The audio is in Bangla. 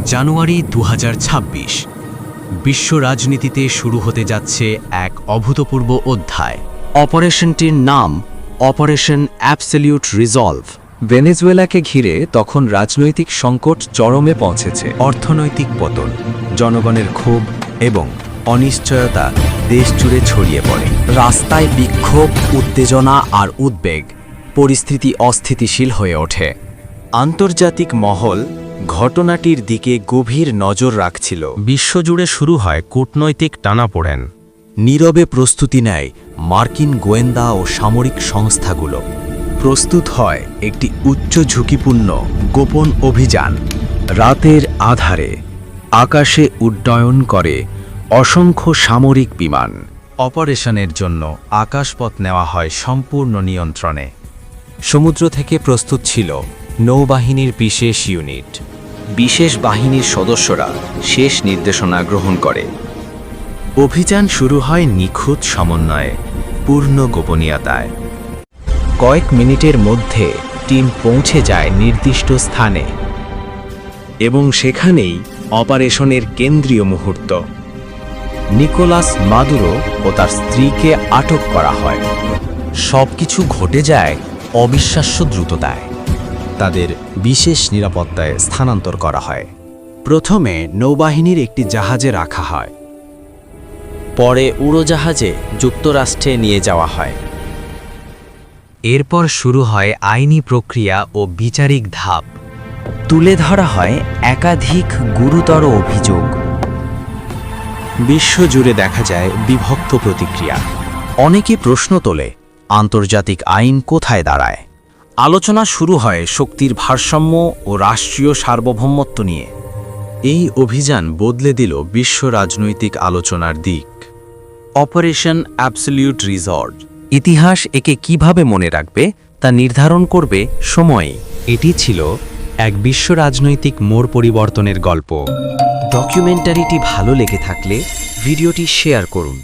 জানুয়ারি ২০২৬ বিশ্ব রাজনীতিতে শুরু হতে যাচ্ছে এক অভূতপূর্ব অধ্যায়। অপারেশনটির নাম অপারেশন অ্যাবসলিউট রিজলভ। ভেনেজুয়েলাকে ঘিরে তখন রাজনৈতিক সংকট চরমে পৌঁছেছে। অর্থনৈতিক পতন, জনগণের ক্ষোভ এবং অনিশ্চয়তা দেশ জুড়ে ছড়িয়ে পড়ে। রাস্তায় বিক্ষোভ, উত্তেজনা আর উদ্বেগ, পরিস্থিতি অস্থিতিশীল হয়ে ওঠে। আন্তর্জাতিক মহল ঘটনাটির দিকে গভীর নজর রাখছিল। বিশ্বজুড়ে শুরু হয় কূটনৈতিক টানাপোড়েন। নীরবে প্রস্তুতি নেয় মার্কিন গোয়েন্দা ও সামরিক সংস্থাগুলো। প্রস্তুত হয় একটি উচ্চ ঝুঁকিপূর্ণ গোপন অভিযান। রাতের আধারে আকাশে উড্ডয়ন করে অসংখ্য সামরিক বিমান। অপারেশনের জন্য আকাশপথ নেওয়া হয় সম্পূর্ণ নিয়ন্ত্রণে। সমুদ্র থেকে প্রস্তুত ছিল নৌবাহিনীর বিশেষ ইউনিট। বিশেষ বাহিনীর সদস্যরা শেষ নির্দেশনা গ্রহণ করে। অভিযান শুরু হয় নিখুঁত সমন্বয়ে, পূর্ণ গোপনীয়তায়। কয়েক মিনিটের মধ্যে টিম পৌঁছে যায় নির্দিষ্ট স্থানে এবং সেখানেই অপারেশনের কেন্দ্রীয় মুহূর্ত। নিকোলাস মাদুরো ও তার স্ত্রীকে আটক করা হয়। সবকিছু ঘটে যায় অবিশ্বাস্য দ্রুততায়। তাদের বিশেষ নিরাপত্তায় স্থানান্তর করা হয়। প্রথমে নৌবাহিনীর একটি জাহাজে রাখা হয়, পরে উড়োজাহাজে যুক্তরাষ্ট্রে নিয়ে যাওয়া হয়। এরপর শুরু হয় আইনি প্রক্রিয়া ও বিচারিক ধাপ। তুলে ধরা হয় একাধিক গুরুতর অভিযোগ। বিশ্বজুড়ে দেখা যায় বিভক্ত প্রতিক্রিয়া। অনেকে প্রশ্ন তোলে, আন্তর্জাতিক আইন কোথায় দাঁড়ায়? আলোচনা শুরু হয় শক্তির ভারসাম্য ও রাষ্ট্রীয় সার্বভৌমত্ব নিয়ে। এই অভিযান বদলে দিল বিশ্ব রাজনৈতিক আলোচনার দিক। Operation absolute resolve. ইতিহাস একে কিভাবে মনে রাখবে তা নির্ধারণ করবে সময়। এটি ছিল এক বিশ্ব রাজনৈতিক মোড় পরিবর্তনের গল্প। ডকুমেন্টারিটি ভালো লেগে থাকলে ভিডিওটি শেয়ার করুন।